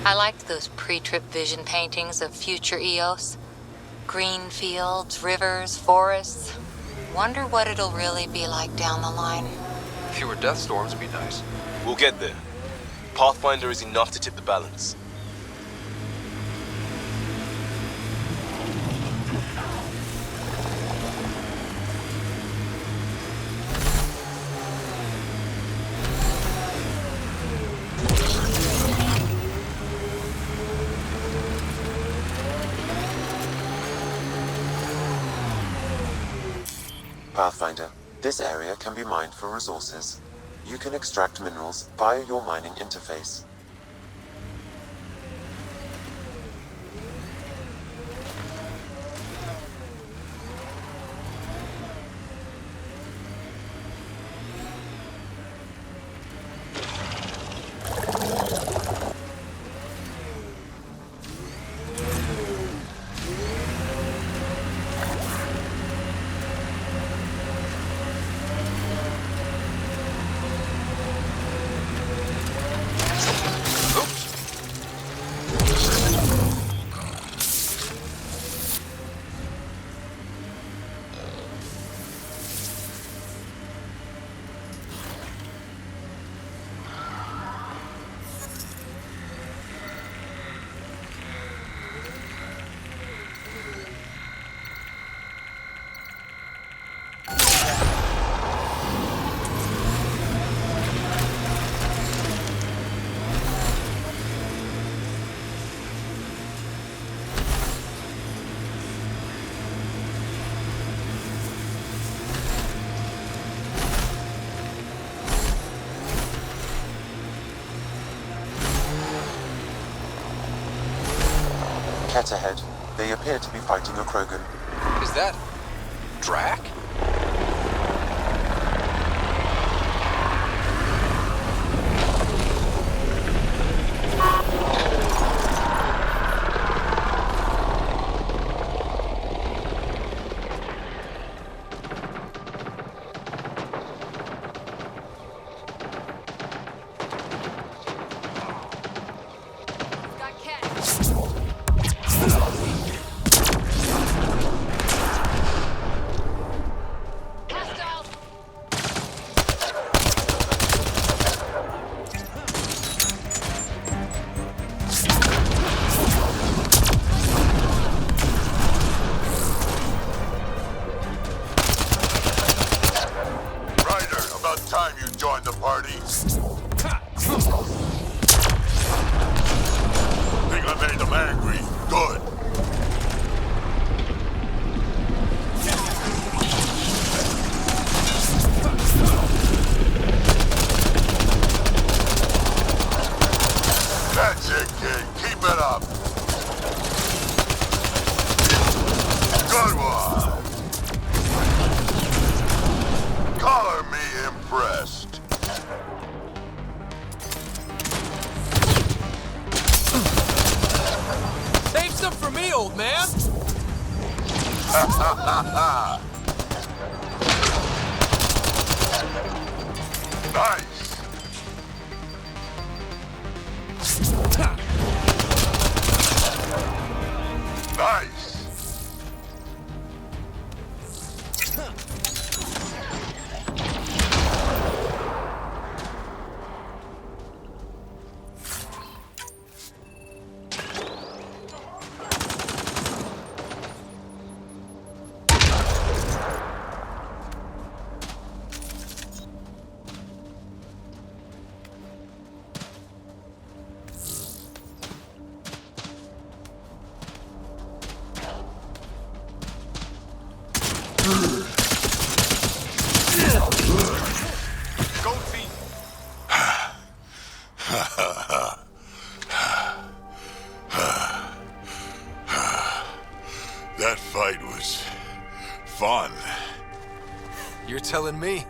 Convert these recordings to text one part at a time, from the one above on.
I liked those pre-trip vision paintings of future Eos. Green fields, rivers, forests. Wonder what it'll really be like down the line. Fewer death storms would be nice. We'll get there. Pathfinder is enough to tip the balance. Pathfinder, this area can be mined for resources. You can extract minerals via your mining interface. Cat ahead. They appear to be fighting a krogan. Is that... Drac? That fight was fun. You're telling me?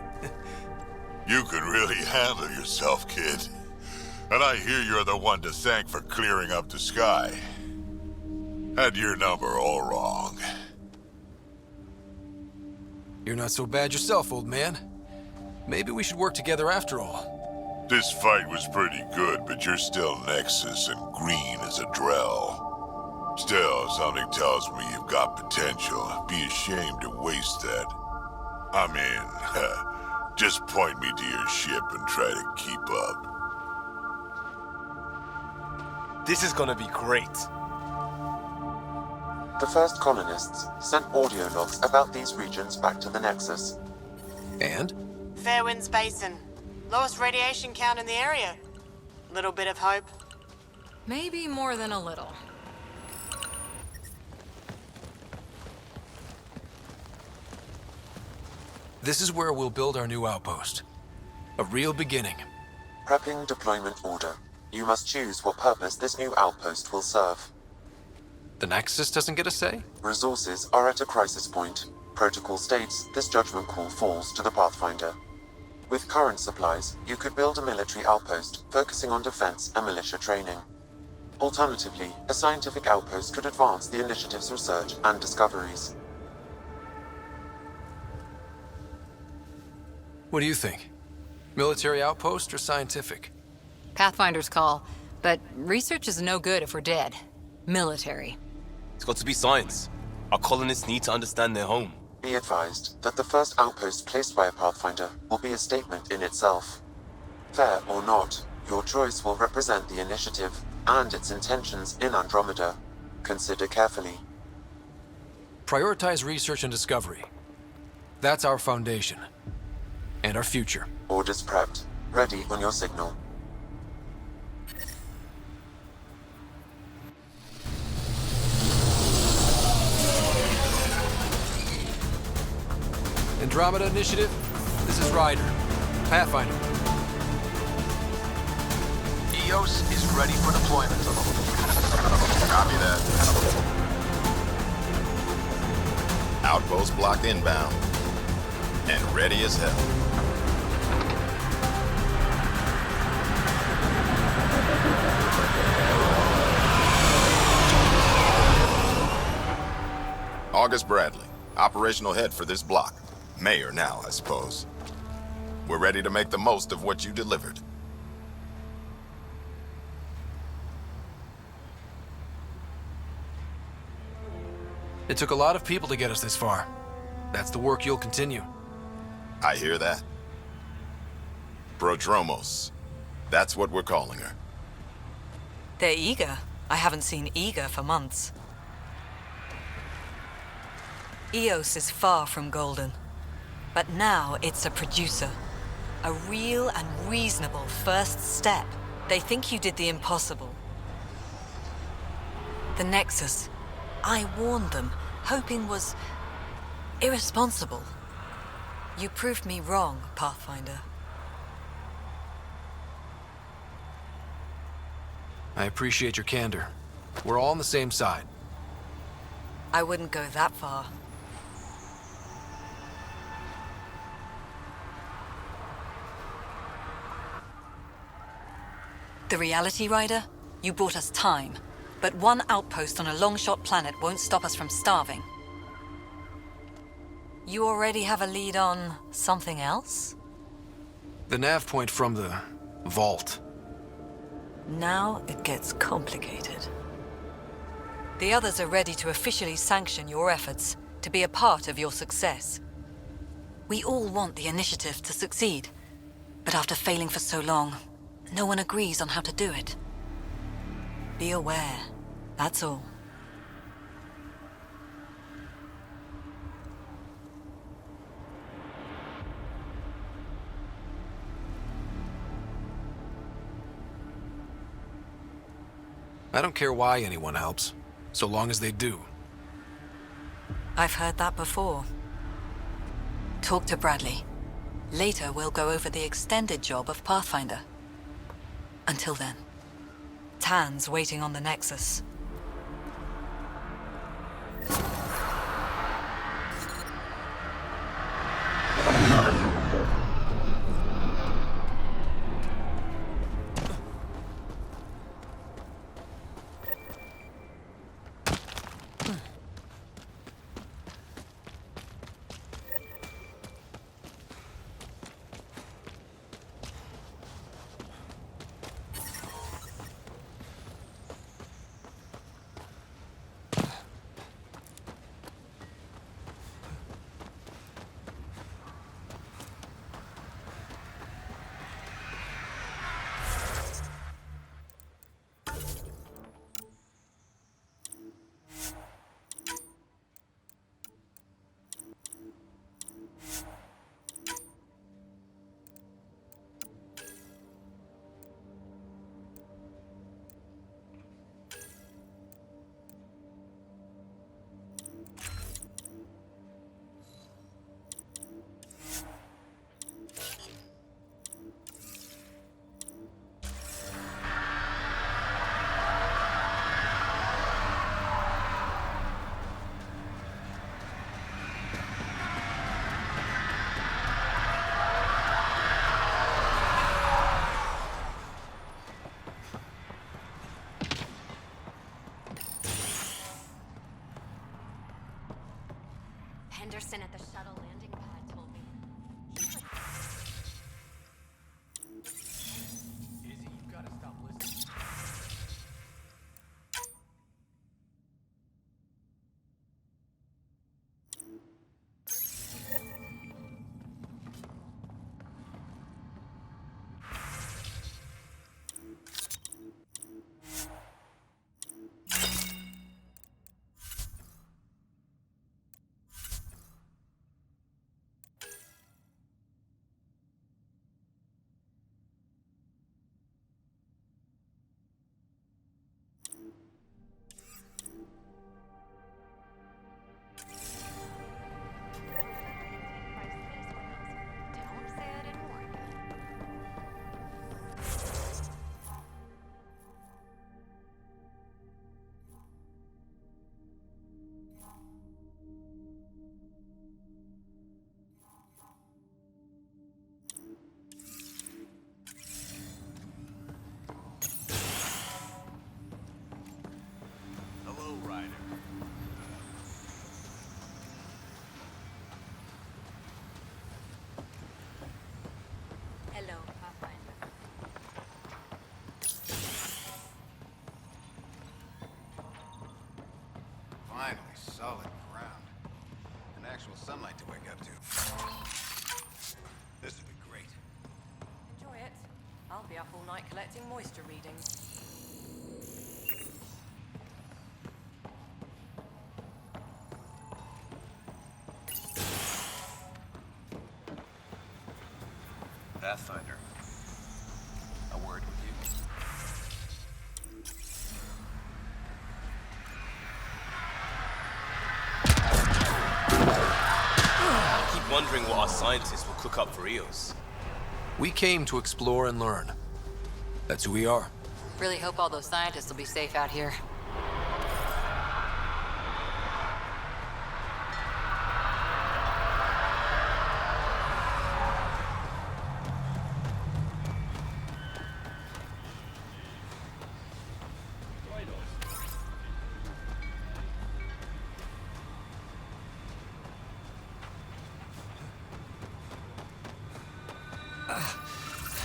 You could really handle yourself, kid. And I hear you're the one to thank for clearing up the sky. Had your number all wrong. You're not so bad yourself, old man. Maybe we should work together after all. This fight was pretty good, but you're still Nexus and green as a Drell. Still, something tells me you've got potential. Be ashamed to waste that. I mean, just point me to your ship and try to keep up. This is gonna be great. The first colonists sent audio logs about these regions back to the Nexus. And? Fairwinds Basin. Lowest radiation count in the area. Little bit of hope. Maybe more than a little. This is where we'll build our new outpost. A real beginning. Prepping deployment order. You must choose what purpose this new outpost will serve. The Nexus doesn't get a say? Resources are at a crisis point. Protocol states this judgment call falls to the Pathfinder. With current supplies, you could build a military outpost focusing on defense and militia training. Alternatively, a scientific outpost could advance the initiative's research and discoveries. What do you think? Military outpost or scientific? Pathfinder's call, but research is no good if we're dead. Military. It's got to be science. Our colonists need to understand their home. Be advised that the first outpost placed by a Pathfinder will be a statement in itself. Fair or not, your choice will represent the initiative and its intentions in Andromeda. Consider carefully. Prioritize research and discovery. That's our foundation. And our future. Orders prepped. Ready on your signal. Andromeda Initiative, this is Ryder. Pathfinder. EOS is ready for deployment. Copy that. Outpost blocked inbound. And ready as hell. August Bradley, operational head for this block. Mayor now, I suppose. We're ready to make the most of what you delivered. It took a lot of people to get us this far. That's the work you'll continue. I hear that. Prodromos. That's what we're calling her. They're eager. I haven't seen eager for months. EOS is far from golden. But now it's a producer. A real and reasonable first step. They think you did the impossible. The Nexus. I warned them, hoping was irresponsible. You proved me wrong, Pathfinder. I appreciate your candor. We're all on the same side. I wouldn't go that far. The Reality Rider? You bought us time. But one outpost on a long-shot planet won't stop us from starving. You already have a lead on something else? The nav point from the vault. Now it gets complicated. The others are ready to officially sanction your efforts, to be a part of your success. We all want the initiative to succeed, but after failing for so long, no one agrees on how to do it. Be aware, that's all. I don't care why anyone helps, so long as they do. I've heard that before. Talk to Bradley. Later, we'll go over the extended job of Pathfinder. Until then, Tan's waiting on the Nexus. Henderson at the shuttle landing pad told me. Izzy, you've got to stop listening. Don't say I didn't warn you. Hello, Ryder. Hello, Pathfinder. Finally, solid ground. And actual sunlight to wake up to. This would be great. Enjoy it. I'll be up all night collecting moisture readings. Pathfinder. A word with you. I keep wondering what our scientists will cook up for Eos. We came to explore and learn. That's who we are. Really hope all those scientists will be safe out here.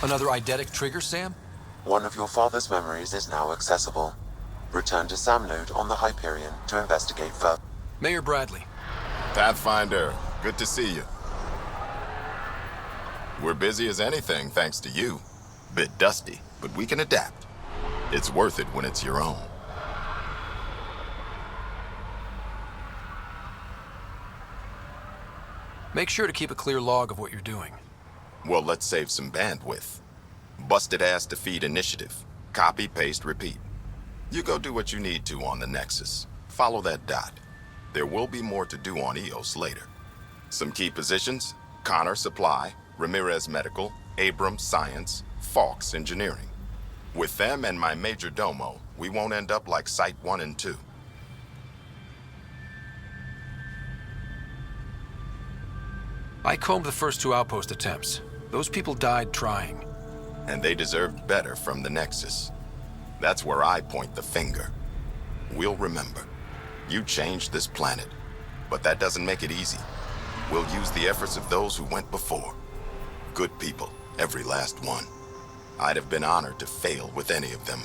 Another eidetic trigger, Sam? One of your father's memories is now accessible. Return to Sam Node on the Hyperion to investigate further. Mayor Bradley. Pathfinder, good to see you. We're busy as anything thanks to you. Bit dusty, but we can adapt. It's worth it when it's your own. Make sure to keep a clear log of what you're doing. Well, let's save some bandwidth. Busted ass defeat initiative. Copy, paste, repeat. You go do what you need to on the Nexus. Follow that dot. There will be more to do on Eos later. Some key positions: Connor Supply, Ramirez Medical, Abrams Science, Fawkes Engineering. With them and my major domo, we won't end up like Site 1 and 2. I combed the first 2 outpost attempts. Those people died trying. And they deserved better from the Nexus. That's where I point the finger. We'll remember. You changed this planet, but that doesn't make it easy. We'll use the efforts of those who went before. Good people, every last one. I'd have been honored to fail with any of them.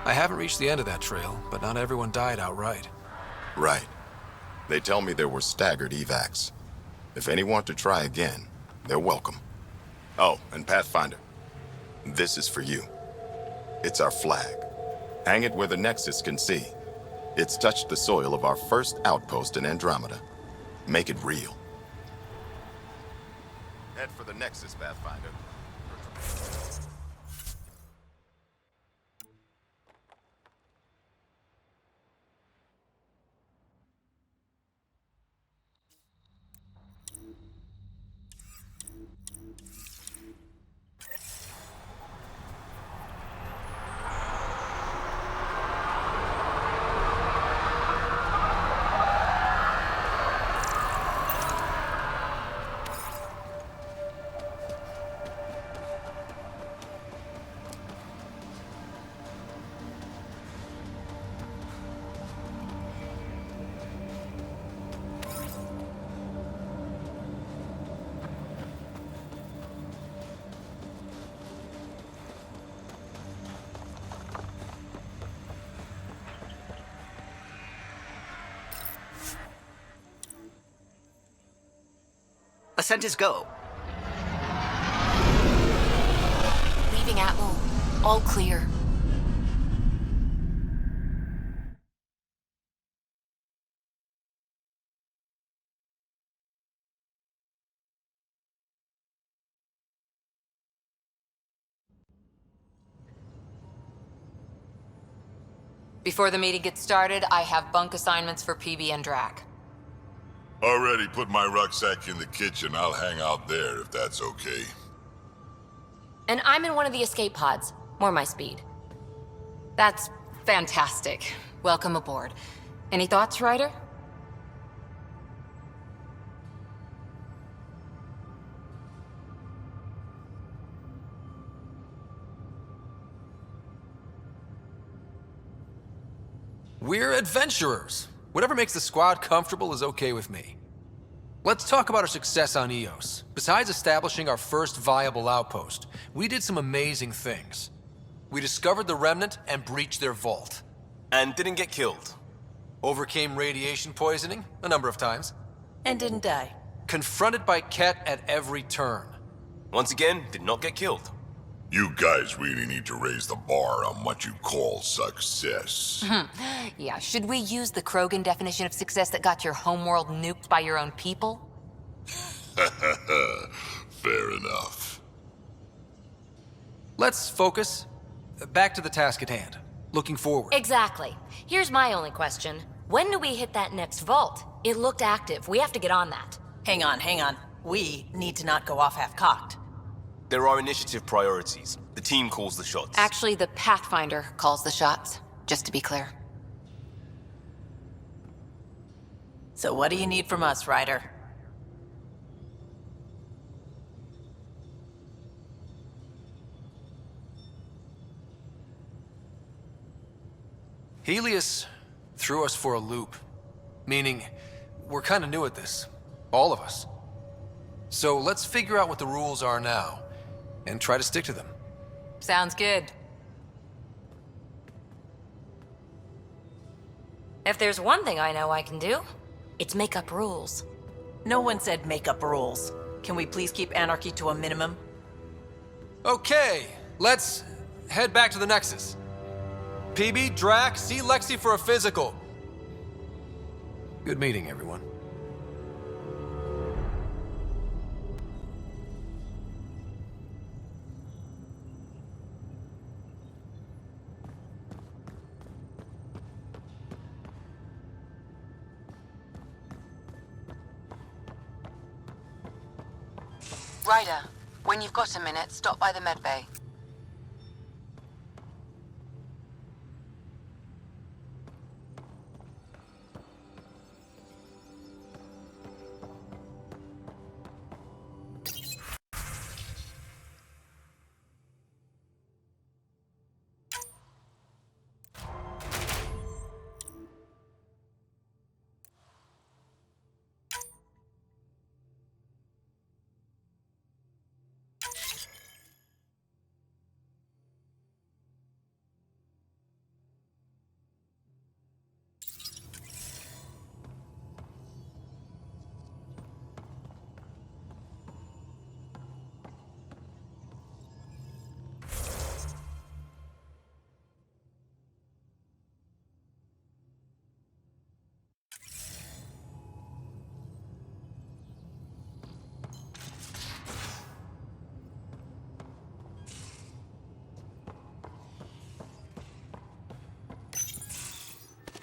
I haven't reached the end of that trail, but not everyone died outright. Right. They tell me there were staggered evacs. If any want to try again, they're welcome. Oh, and Pathfinder, this is for you. It's our flag. Hang it where the Nexus can see. It's touched the soil of our first outpost in Andromeda. Make it real. Head for the Nexus, Pathfinder. Ascent is go. Leaving Atmo. All clear. Before the meeting gets started, I have bunk assignments for PB and Drac. Already put my rucksack in the kitchen. I'll hang out there if that's okay. And I'm in one of the escape pods. More my speed. That's fantastic. Welcome aboard. Any thoughts, Ryder? We're adventurers. Whatever makes the squad comfortable is okay with me. Let's talk about our success on Eos. Besides establishing our first viable outpost, we did some amazing things. We discovered the Remnant and breached their vault. And didn't get killed. Overcame radiation poisoning a number of times. And didn't die. Confronted by Ket at every turn. Once again, did not get killed. You guys really need to raise the bar on what you call success. Yeah, should we use the Krogan definition of success that got your homeworld nuked by your own people? Fair enough. Let's focus. Back to the task at hand. Looking forward. Exactly. Here's my only question. When do we hit that next vault? It looked active. We have to get on that. Hang on. We need to not go off half-cocked. There are initiative priorities. The team calls the shots. Actually, the Pathfinder calls the shots, just to be clear. So what do you need from us, Ryder? Helios threw us for a loop. Meaning, we're kind of new at this. All of us. So let's figure out what the rules are now, and try to stick to them. Sounds good. If there's one thing I know I can do, it's make up rules. No one said make up rules. Can we please keep anarchy to a minimum? Okay, let's head back to the Nexus. PB, Drac, see Lexi for a physical. Good meeting, everyone. Ryder, when you've got a minute, stop by the medbay.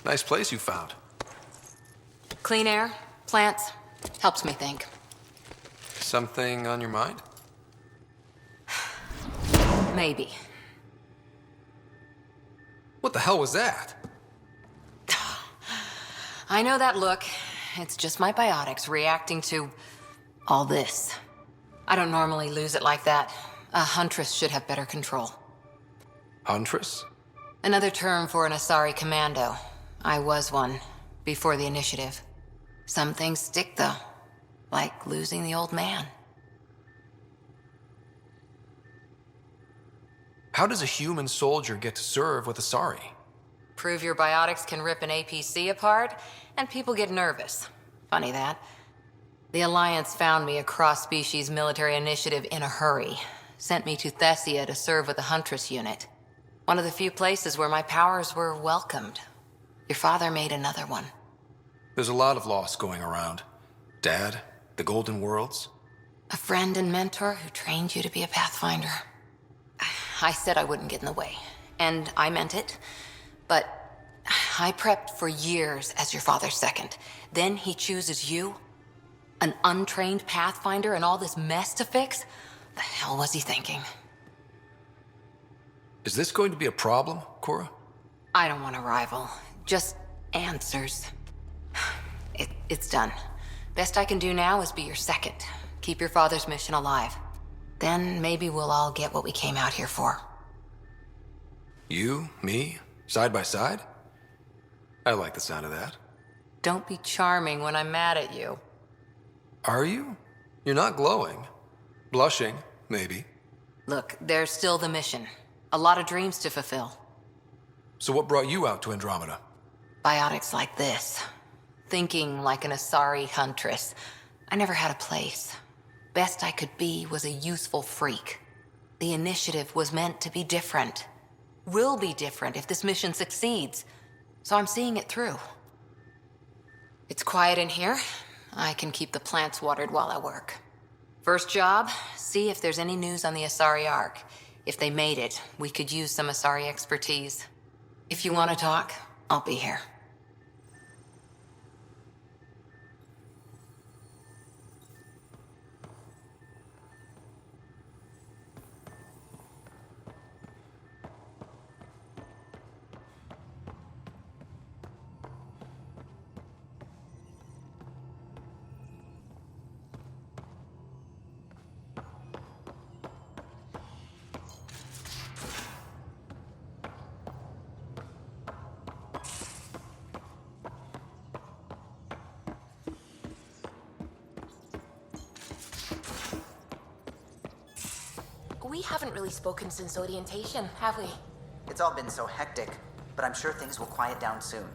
Nice place you found. Clean air, plants, helps me think. Something on your mind? Maybe. What the hell was that? I know that look. It's just my biotics reacting to all this. I don't normally lose it like that. A huntress should have better control. Huntress? Another term for an Asari commando. I was one, before the initiative. Some things stick, though. Like losing the old man. How does a human soldier get to serve with Asari? Prove your biotics can rip an APC apart, and people get nervous. Funny that. The Alliance found me a cross-species military initiative in a hurry. Sent me to Thessia to serve with the Huntress unit. One of the few places where my powers were welcomed. Your father made another one. There's a lot of loss going around. Dad, the Golden Worlds. A friend and mentor who trained you to be a Pathfinder. I said I wouldn't get in the way, and I meant it. But I prepped for years as your father's second. Then he chooses you? An untrained Pathfinder and all this mess to fix? The hell was he thinking? Is this going to be a problem, Cora? I don't want a rival. Just answers. It's done. Best I can do now is be your second. Keep your father's mission alive. Then maybe we'll all get what we came out here for. You, me, side by side? I like the sound of that. Don't be charming when I'm mad at you. Are you? You're not glowing. Blushing, maybe. Look, there's still the mission. A lot of dreams to fulfill. So what brought you out to Andromeda? Biotics like this. Thinking like an Asari huntress. I never had a place. Best I could be was a useful freak. The initiative was meant to be different. Will be different if this mission succeeds. So I'm seeing it through. It's quiet in here. I can keep the plants watered while I work. First job, see if there's any news on the Asari Ark. If they made it, we could use some Asari expertise. If you want to talk, I'll be here. We haven't really spoken since orientation, have we? It's all been so hectic, but I'm sure things will quiet down soon.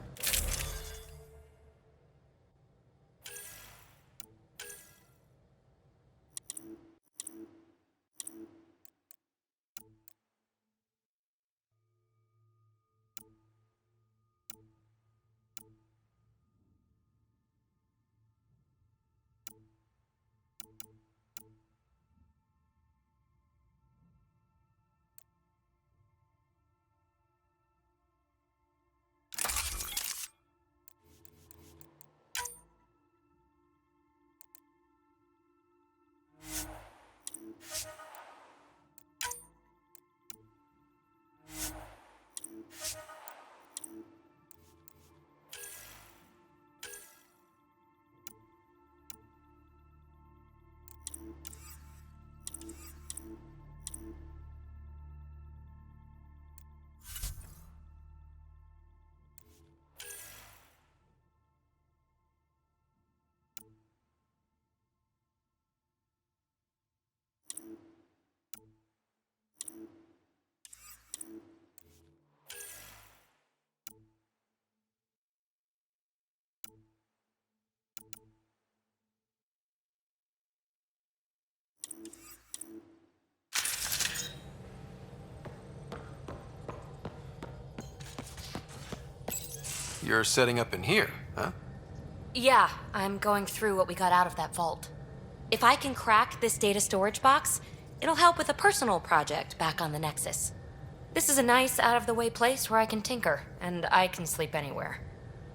You're setting up in here, huh? Yeah, I'm going through what we got out of that vault. If I can crack this data storage box, it'll help with a personal project back on the Nexus. This is a nice, out-of-the-way place where I can tinker, and I can sleep anywhere.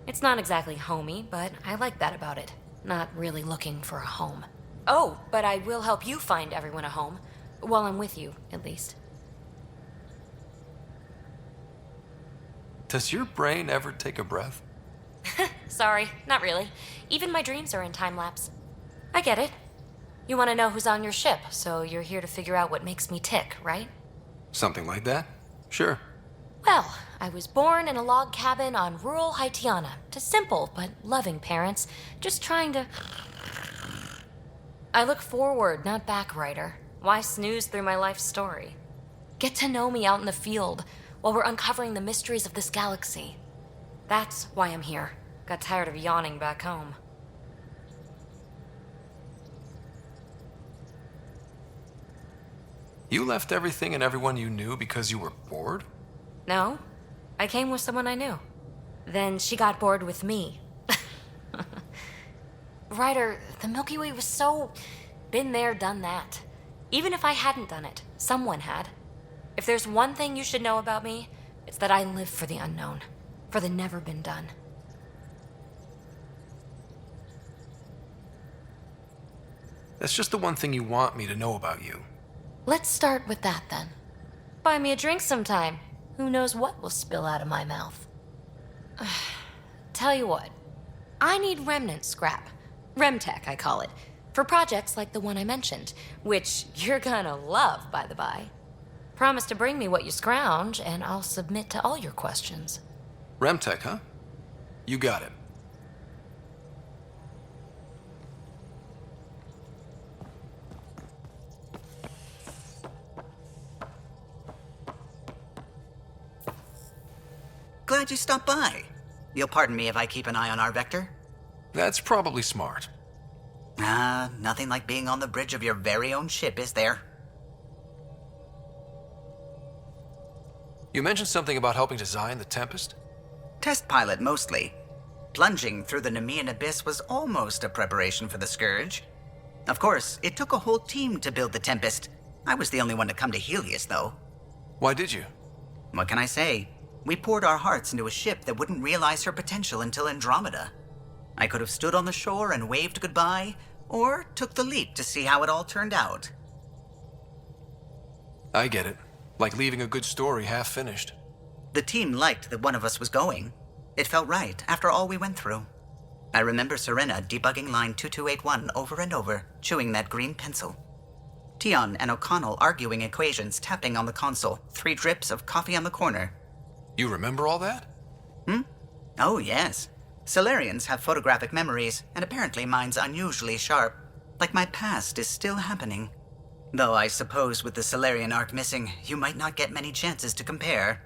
It's not exactly homey, but I like that about it. Not really looking for a home. Oh, but I will help you find everyone a home. While I'm with you, at least. Does your brain ever take a breath? Sorry, not really. Even my dreams are in time-lapse. I get it. You want to know who's on your ship, so you're here to figure out what makes me tick, right? Something like that? Sure. Well, I was born in a log cabin on rural Haitiana to simple but loving parents, just trying to... I look forward, not back, writer. Why snooze through my life story? Get to know me out in the field while we're uncovering the mysteries of this galaxy. That's why I'm here. Got tired of yawning back home. You left everything and everyone you knew because you were bored? No, I came with someone I knew. Then she got bored with me. Ryder, the Milky Way was so... been there, done that. Even if I hadn't done it, someone had. If there's one thing you should know about me, it's that I live for the unknown, for the never been done. That's just the one thing you want me to know about you. Let's start with that then. Buy me a drink sometime. Who knows what will spill out of my mouth. Tell you what, I need remnant scrap. Remtech, I call it. For projects like the one I mentioned, which you're gonna love, by the by. Promise to bring me what you scrounge, and I'll submit to all your questions. Remtech, huh? You got it. Glad you stopped by. You'll pardon me if I keep an eye on our vector? That's probably smart. Nothing like being on the bridge of your very own ship, is there? You mentioned something about helping design the Tempest? Test pilot, mostly. Plunging through the Nemean abyss was almost a preparation for the Scourge. Of course, it took a whole team to build the Tempest. I was the only one to come to Helios, though. Why did you? What can I say? We poured our hearts into a ship that wouldn't realize her potential until Andromeda. I could have stood on the shore and waved goodbye, or took the leap to see how it all turned out. I get it. Like leaving a good story half-finished. The team liked that one of us was going. It felt right after all we went through. I remember Serena debugging line 2281 over and over, chewing that green pencil. Tion and O'Connell arguing equations, tapping on the console, 3 drips of coffee on the corner. You remember all that? Oh, yes. Solarians have photographic memories, and apparently mine's unusually sharp. Like my past is still happening. Though I suppose with the Solarian arc missing, you might not get many chances to compare.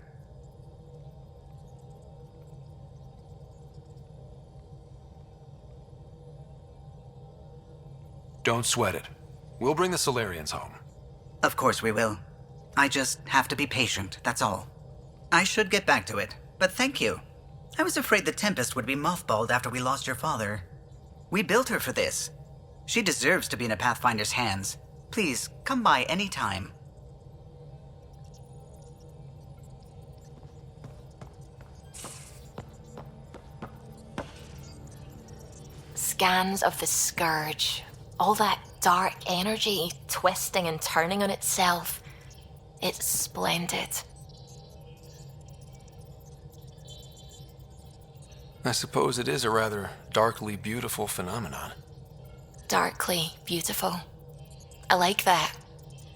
Don't sweat it. We'll bring the Solarians home. Of course we will. I just have to be patient, that's all. I should get back to it, but thank you. I was afraid the Tempest would be mothballed after we lost your father. We built her for this. She deserves to be in a Pathfinder's hands. Please, come by any time. Scans of the Scourge. All that dark energy twisting and turning on itself. It's splendid. I suppose it is a rather darkly beautiful phenomenon. Darkly beautiful. I like that.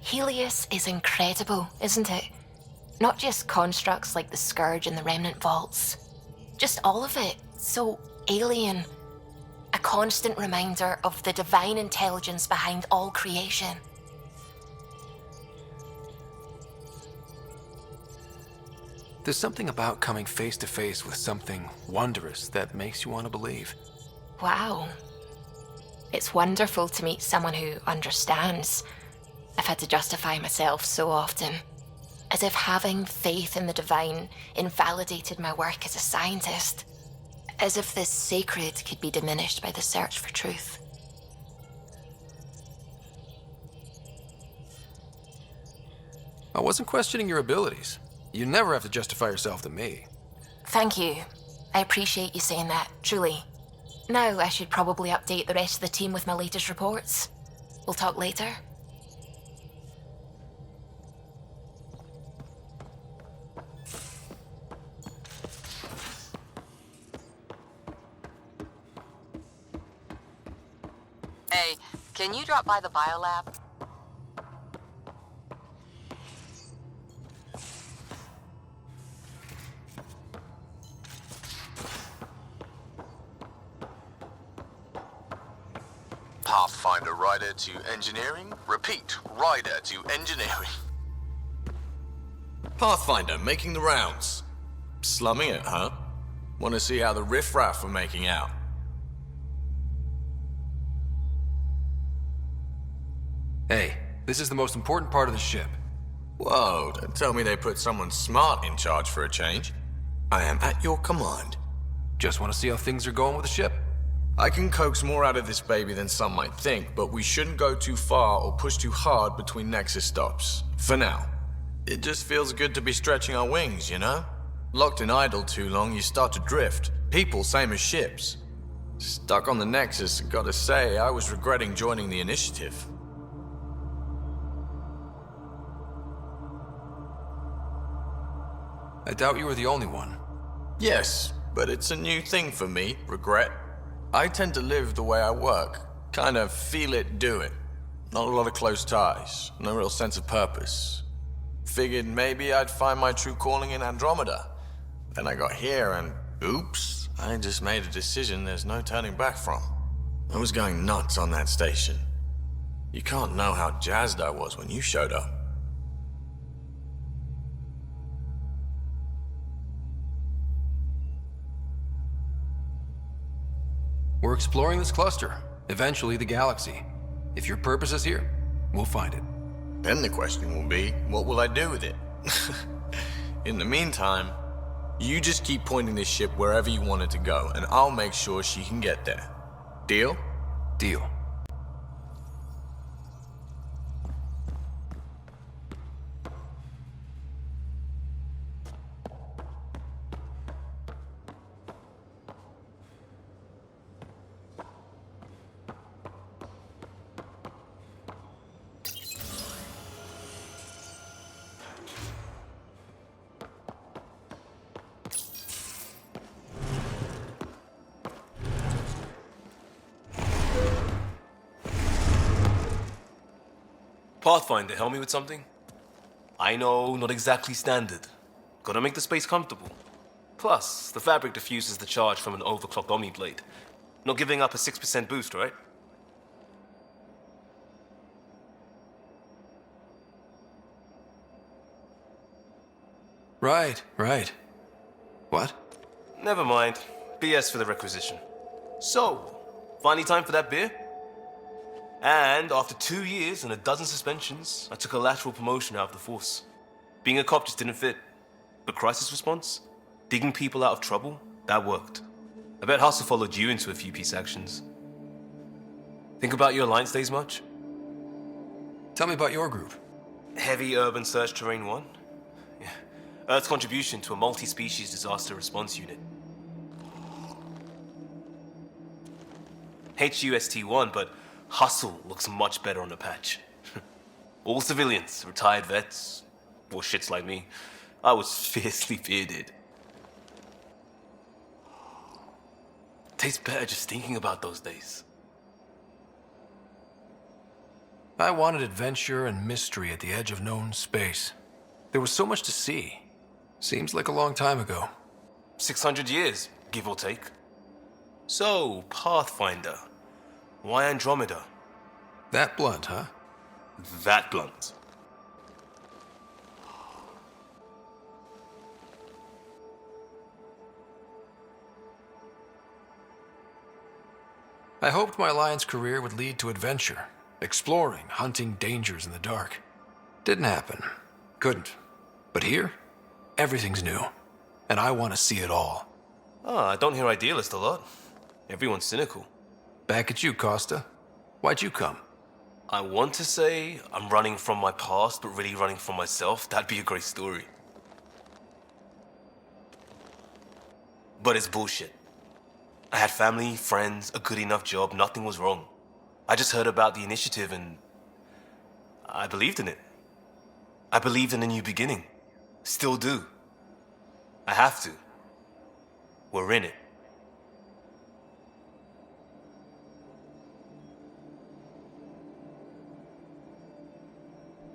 Helios is incredible, isn't it? Not just constructs like the Scourge and the Remnant Vaults. Just all of it. So alien. A constant reminder of the divine intelligence behind all creation. There's something about coming face to face with something wondrous that makes you want to believe. Wow. It's wonderful to meet someone who understands. I've had to justify myself so often. As if having faith in the divine invalidated my work as a scientist. As if this sacred could be diminished by the search for truth. I wasn't questioning your abilities. You never have to justify yourself to me. Thank you. I appreciate you saying that, truly. Now I should probably update the rest of the team with my latest reports. We'll talk later. Hey, can you drop by the biolab? Pathfinder rider to engineering. Repeat, rider to engineering. Pathfinder making the rounds. Slumming it, huh? Want to see how the riffraff are making out? Hey, this is the most important part of the ship. Whoa, don't tell me they put someone smart in charge for a change. I am at your command. Just want to see how things are going with the ship. I can coax more out of this baby than some might think, but we shouldn't go too far or push too hard between Nexus stops. For now. It just feels good to be stretching our wings, you know? Locked in idle too long, you start to drift. People, same as ships. Stuck on the Nexus, gotta say, I was regretting joining the Initiative. I doubt you were the only one. Yes, but it's a new thing for me, regret. I tend to live the way I work. Kind of feel it, do it. Not a lot of close ties, no real sense of purpose. Figured maybe I'd find my true calling in Andromeda. Then I got here and, oops, I just made a decision there's no turning back from. I was going nuts on that station. You can't know how jazzed I was when you showed up. We're exploring this cluster, eventually the galaxy. If your purpose is here, we'll find it. Then the question will be, what will I do with it? In the meantime, you just keep pointing this ship wherever you want it to go, and I'll make sure she can get there. Deal? Deal. Pathfinder, help me with something? I know, not exactly standard. Gotta make the space comfortable. Plus, the fabric diffuses the charge from an overclocked Omniblade. Not giving up a 6% boost, right? Right. What? Never mind. BS for the requisition. So, finally time for that beer? And after 2 years and a dozen suspensions, I took a lateral promotion out of the force. Being a cop just didn't fit. But crisis response? Digging people out of trouble? That worked. I bet Hustle followed you into a few peace actions. Think about your Alliance days much? Tell me about your group. Heavy Urban Search Terrain 1? Yeah. Earth's contribution to a multi-species disaster response unit. HUST-1, but Hustle looks much better on the patch. All civilians, retired vets, or shits like me. I was fiercely bearded. Tastes better just thinking about those days. I wanted adventure and mystery at the edge of known space. There was so much to see. Seems like a long time ago. 600 years, give or take. So, Pathfinder. Why Andromeda? That blunt, huh? That blunt. I hoped my Alliance career would lead to adventure, exploring, hunting dangers in the dark. Didn't happen. Couldn't. But here, everything's new, and I want to see it all. I don't hear idealist a lot. Everyone's cynical. Back at you, Costa. Why'd you come? I want to say I'm running from my past, but really running from myself. That'd be a great story. But it's bullshit. I had family, friends, a good enough job, nothing was wrong. I just heard about the initiative and I believed in it. I believed in a new beginning. Still do. I have to. We're in it.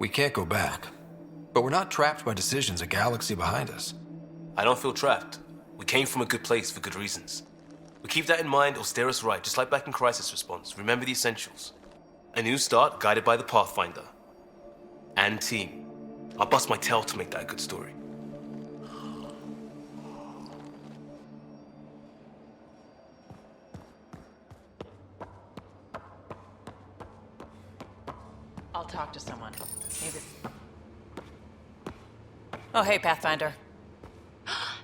We can't go back. But we're not trapped by decisions a galaxy behind us. I don't feel trapped. We came from a good place for good reasons. We keep that in mind, it'll steer us right, just like back in Crisis Response. Remember the essentials. A new start guided by the Pathfinder. And team. I'll bust my tail to make that a good story. I'll talk to someone. Maybe. Oh, hey, Pathfinder.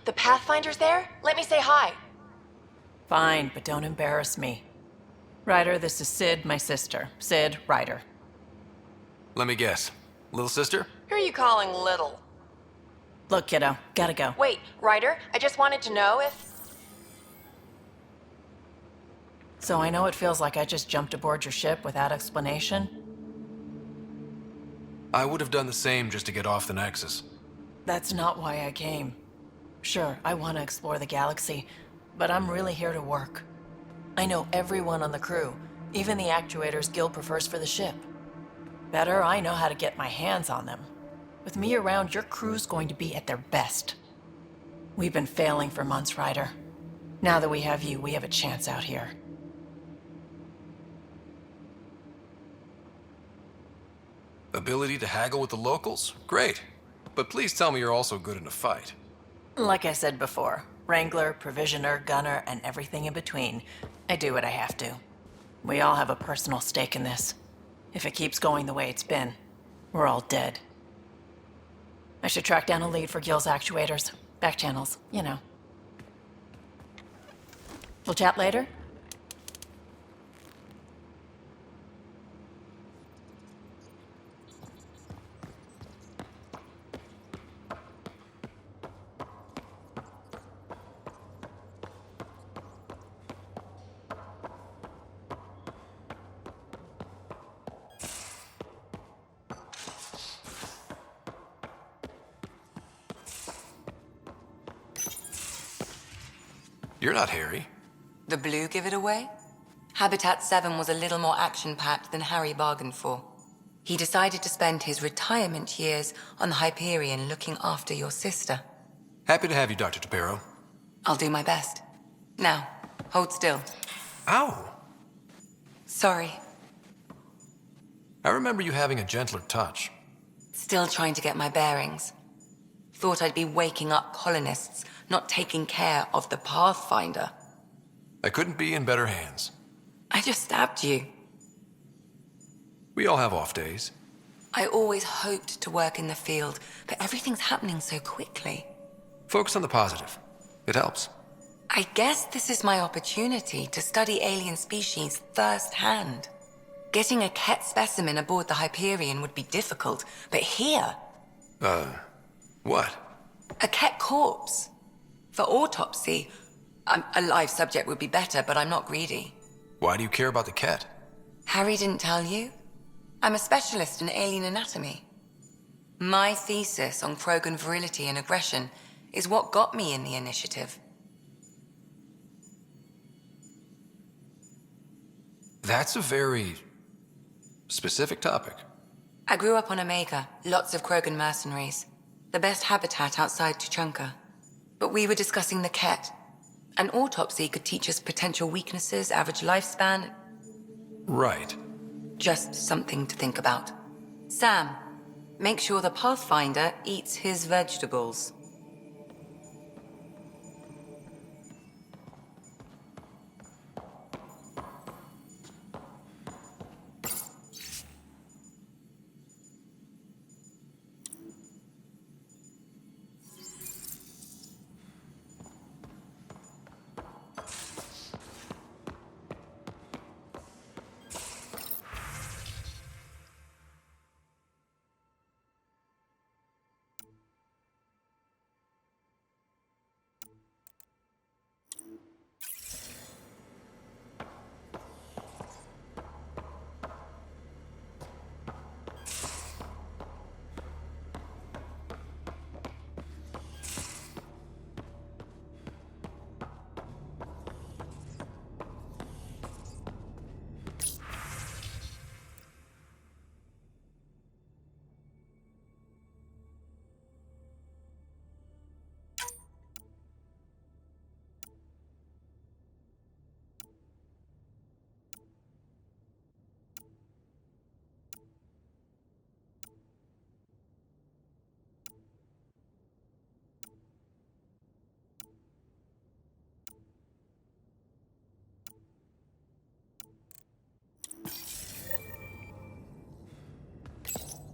The Pathfinder's there? Let me say hi. Fine, but don't embarrass me. Ryder, this is Sid, my sister. Sid, Ryder. Let me guess. Little sister? Who are you calling little? Look, kiddo, gotta go. Wait, Ryder, I just wanted to know if... So I know it feels like I just jumped aboard your ship without explanation. I would have done the same just to get off the Nexus. That's not why I came. Sure, I want to explore the galaxy, but I'm really here to work. I know everyone on the crew, even the actuators Gil prefers for the ship. Better, I know how to get my hands on them. With me around, your crew's going to be at their best. We've been failing for months, Ryder. Now that we have you, we have a chance out here. Ability to haggle with the locals? Great. But please tell me you're also good in a fight. Like I said before, Wrangler, Provisioner, Gunner, and everything in between. I do what I have to. We all have a personal stake in this. If it keeps going the way it's been, we're all dead. I should track down a lead for Gil's actuators. Back channels, you know. We'll chat later? You're not Harry. The blue give it away? Habitat 7 was a little more action-packed than Harry bargained for. He decided to spend his retirement years on the Hyperion looking after your sister. Happy to have you, Dr. Tapero. I'll do my best. Now, hold still. Ow! Sorry. I remember you having a gentler touch. Still trying to get my bearings. Thought I'd be waking up colonists, not taking care of the Pathfinder. I couldn't be in better hands. I just stabbed you. We all have off days. I always hoped to work in the field, but everything's happening so quickly. Focus on the positive. It helps. I guess this is my opportunity to study alien species firsthand. Getting a Ket specimen aboard the Hyperion would be difficult, but here... What? A Ket corpse. For autopsy, a live subject would be better, but I'm not greedy. Why do you care about the Ket? Harry didn't tell you? I'm a specialist in alien anatomy. My thesis on Krogan virility and aggression is what got me in the initiative. That's a very specific topic. I grew up on Omega, lots of Krogan mercenaries. The best habitat outside Tuchanka. But we were discussing the Ket. An autopsy could teach us potential weaknesses, average lifespan. Right. Just something to think about. Sam, make sure the Pathfinder eats his vegetables.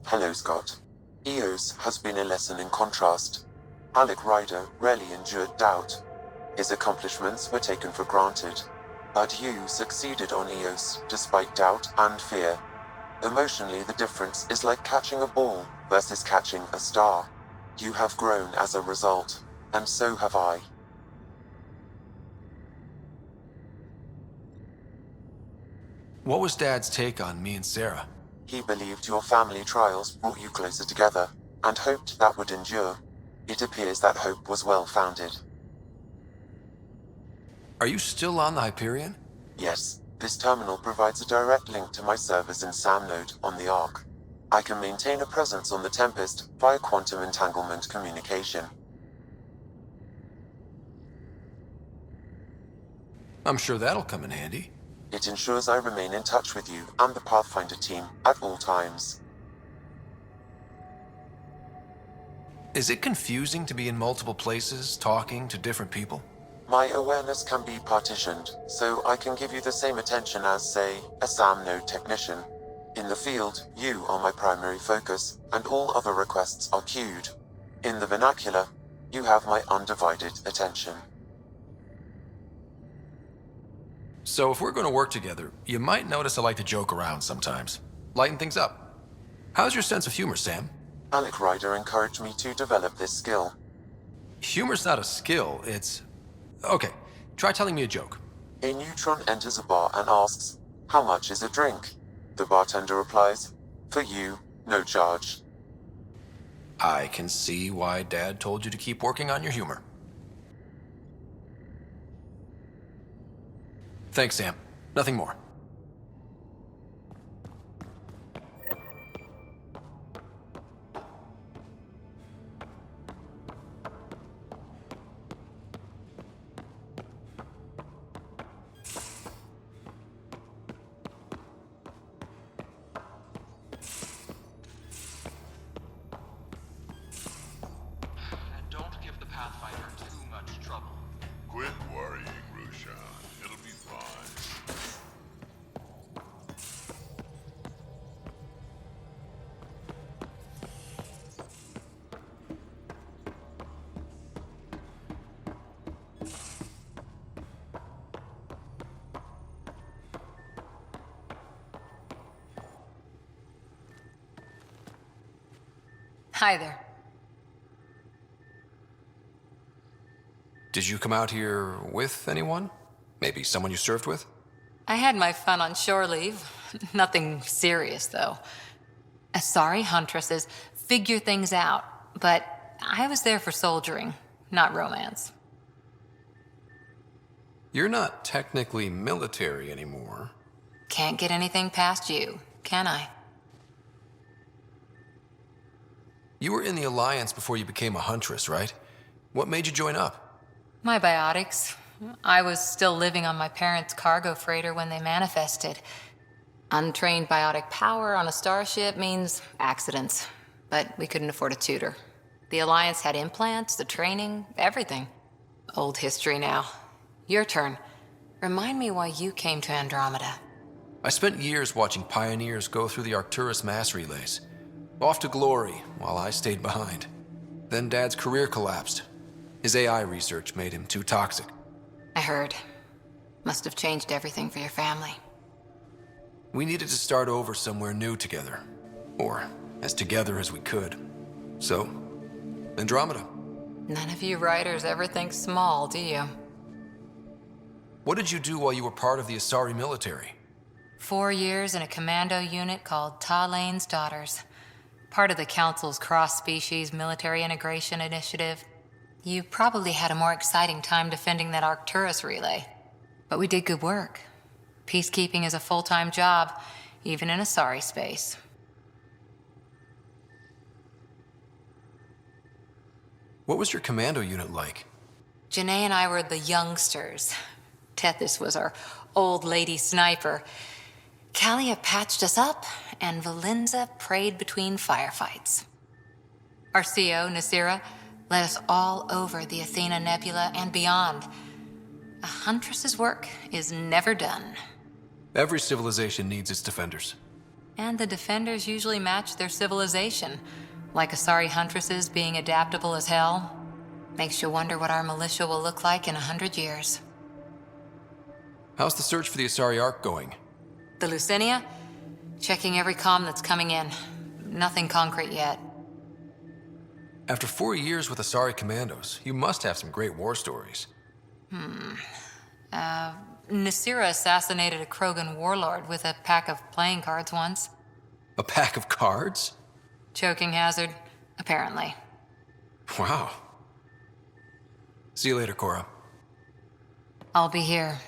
Hello, Scott. Eos has been a lesson in contrast. Alec Ryder rarely endured doubt. His accomplishments were taken for granted. But you succeeded on Eos, despite doubt and fear. Emotionally, the difference is like catching a ball versus catching a star. You have grown as a result, and so have I. What was Dad's take on me and Sarah? He believed your family trials brought you closer together, and hoped that would endure. It appears that hope was well-founded. Are you still on the Hyperion? Yes, this terminal provides a direct link to my servers in SAM node on the Ark. I can maintain a presence on the Tempest via quantum entanglement communication. I'm sure that'll come in handy. It ensures I remain in touch with you and the Pathfinder team at all times. Is it confusing to be in multiple places, talking to different people? My awareness can be partitioned, so I can give you the same attention as, say, a SAM node technician. In the field, you are my primary focus, and all other requests are queued. In the vernacular, you have my undivided attention. So if we're going to work together, you might notice I like to joke around sometimes. Lighten things up. How's your sense of humor, Sam? Alec Ryder encouraged me to develop this skill. Humor's not a skill, it's... Okay, try telling me a joke. A neutron enters a bar and asks, "How much is a drink?" The bartender replies, "For you, no charge." I can see why Dad told you to keep working on your humor. Thanks, Sam. Nothing more. Quit worrying, Roshan. It'll be fine. Hi there. Did you come out here with anyone? Maybe someone you served with? I had my fun on shore leave. Nothing serious, though. Asari huntresses figure things out, but I was there for soldiering, not romance. You're not technically military anymore. Can't get anything past you, can I? You were in the Alliance before you became a huntress, right? What made you join up? My biotics. I was still living on my parents' cargo freighter when they manifested. Untrained biotic power on a starship means accidents, but we couldn't afford a tutor. The Alliance had implants, the training, everything. Old history now. Your turn. Remind me why you came to Andromeda. I spent years watching pioneers go through the Arcturus mass relays. Off to glory, while I stayed behind. Then Dad's career collapsed. His AI research made him too toxic. I heard. Must have changed everything for your family. We needed to start over somewhere new together. Or as together as we could. So, Andromeda. None of you writers ever think small, do you? What did you do while you were part of the Asari military? 4 years in a commando unit called Talane's Daughters. Part of the Council's cross-species military integration initiative. You probably had a more exciting time defending that Arcturus relay. But we did good work. Peacekeeping is a full-time job, even in Asari space. What was your commando unit like? Janae and I were the youngsters. Tethys was our old lady sniper. Kalia patched us up, and Valenza prayed between firefights. Our CO, Nasira, led us all over the Athena Nebula and beyond. A huntress's work is never done. Every civilization needs its defenders. And the defenders usually match their civilization. Like Asari huntresses being adaptable as hell. Makes you wonder what our militia will look like in 100 years. How's the search for the Asari Ark going? The Lucinia? Checking every comm that's coming in. Nothing concrete yet. After 4 years with Asari commandos, you must have some great war stories. Nasira assassinated a Krogan warlord with a pack of playing cards once. A pack of cards? Choking hazard, apparently. Wow. See you later, Cora. I'll be here.